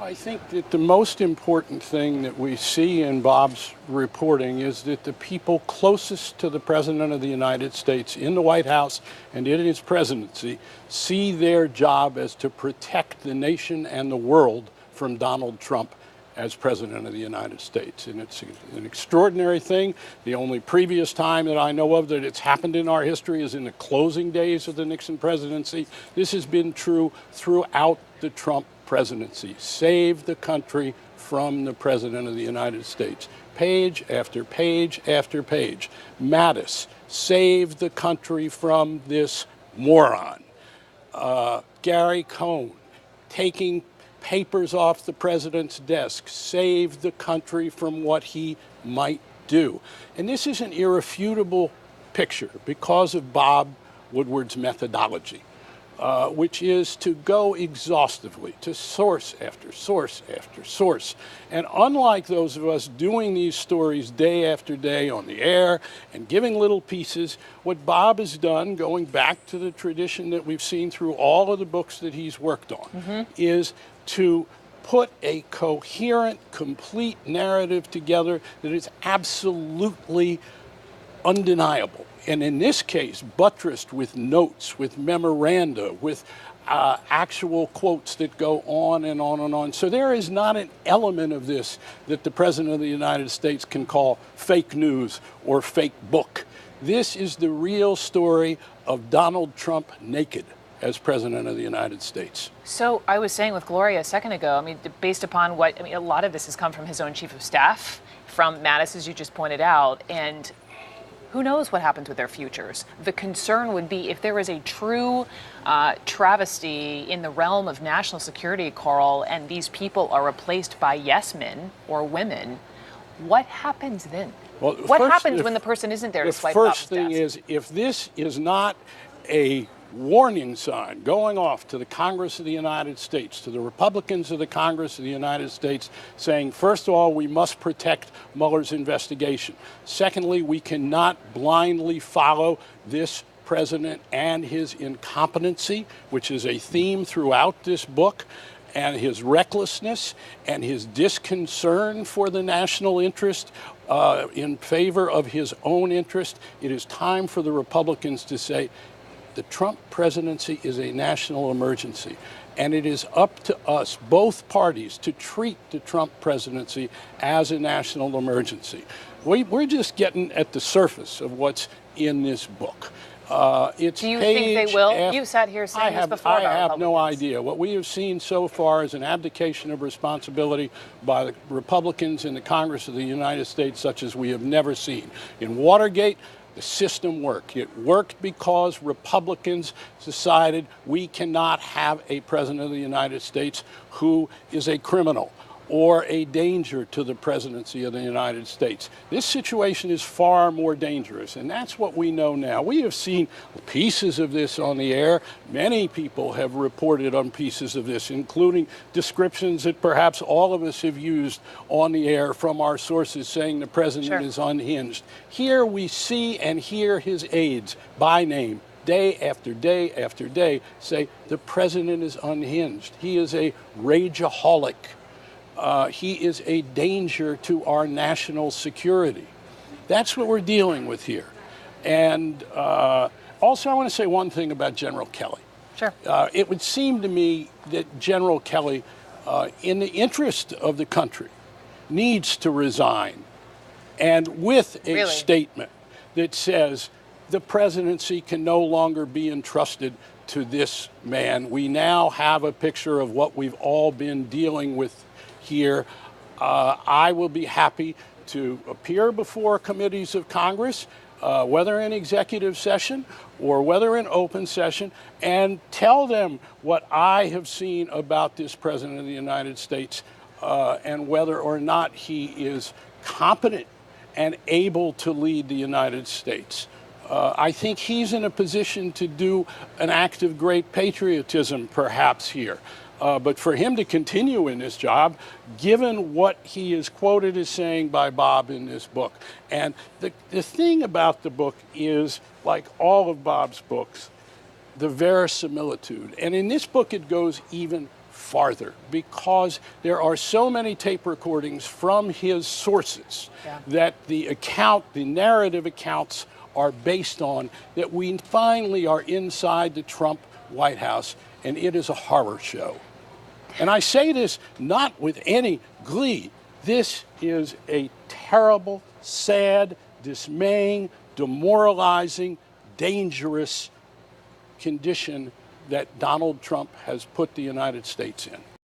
I think that the most important thing that we see in Bob's reporting is that the people closest to the President of the United States in the White House and in his presidency see their job as to protect the nation and the world from Donald Trump as President of the United States. And it's an extraordinary thing. The only previous time that I know of that it's happened in our history is in the closing days of the Nixon presidency. This has been true throughout the Trump presidency. Save the country from the President of the United States. Page after page after page. Mattis, save the country from this moron. Gary Cohn, taking papers off the president's desk, save the country from what he might do. And this is an irrefutable picture because of Bob Woodward's methodology. Which is to go exhaustively to source after source after source. And unlike those of us doing these stories day after day on the air and giving little pieces, what Bob has done, going back to the tradition that we've seen through all of the books that he's worked on, is to put a coherent, complete narrative together that is absolutely undeniable. And in this case, buttressed with notes, with memoranda, with actual quotes that go on and on and on. So there is not an element of this that the President of the United States can call fake news or fake book. This is the real story of Donald Trump naked as President of the United States. So I was saying with Gloria a second ago, based upon a lot of this has come from his own chief of staff, from Mattis, as you just pointed out, and who knows what happens with their futures? The concern would be if there is a true travesty in the realm of national security, Carl, and these people are replaced by yes men or women, what happens then? Well, what happens when the person isn't there to swipe off? The first thing is, if this is not a warning sign going off to the Congress of the United States, to the Republicans of the Congress of the United States, saying, first of all, we must protect Mueller's investigation. Secondly, we cannot blindly follow this president and his incompetency, which is a theme throughout this book, and his recklessness and his disconcern for the national interest in favor of his own interest. It is time for the Republicans to say, the Trump presidency is a national emergency, and it is up to us, both parties, to treat the Trump presidency as a national emergency. We're just getting at the surface of what's in this book. Do you think they will? You sat here saying this before. I have no idea. What we have seen so far is an abdication of responsibility by the Republicans in the Congress of the United States, such as we have never seen. In Watergate, the system worked. It worked because Republicans decided we cannot have a president of the United States who is a criminal or a danger to the presidency of the United States. This situation is far more dangerous, and that's what we know now. We have seen pieces of this on the air. Many people have reported on pieces of this, including descriptions that perhaps all of us have used on the air from our sources saying the president is unhinged. Here we see and hear his aides by name, day after day after day, say the president is unhinged. He is a rageaholic. He is a danger to our national security. That's what we're dealing with here. And also, I want to say one thing about General Kelly. Sure. It would seem to me that General Kelly, in the interest of the country, needs to resign, and with a statement that says the presidency can no longer be entrusted to this man. We now have a picture of what we've all been dealing with here. I will be happy to appear before committees of Congress, whether in executive session or whether in open session, and tell them what I have seen about this president of the United States and whether or not he is competent and able to lead the United States. I think he's in a position to do an act of great patriotism, perhaps, here. But for him to continue in this job, given what he is quoted as saying by Bob in this book. And the thing about the book is, like all of Bob's books, the verisimilitude. And in this book, it goes even farther, because there are so many tape recordings from his sources that the narrative accounts are based on, that we finally are inside the Trump White House, and it is a horror show. And I say this not with any glee. This is a terrible, sad, dismaying, demoralizing, dangerous condition that Donald Trump has put the United States in.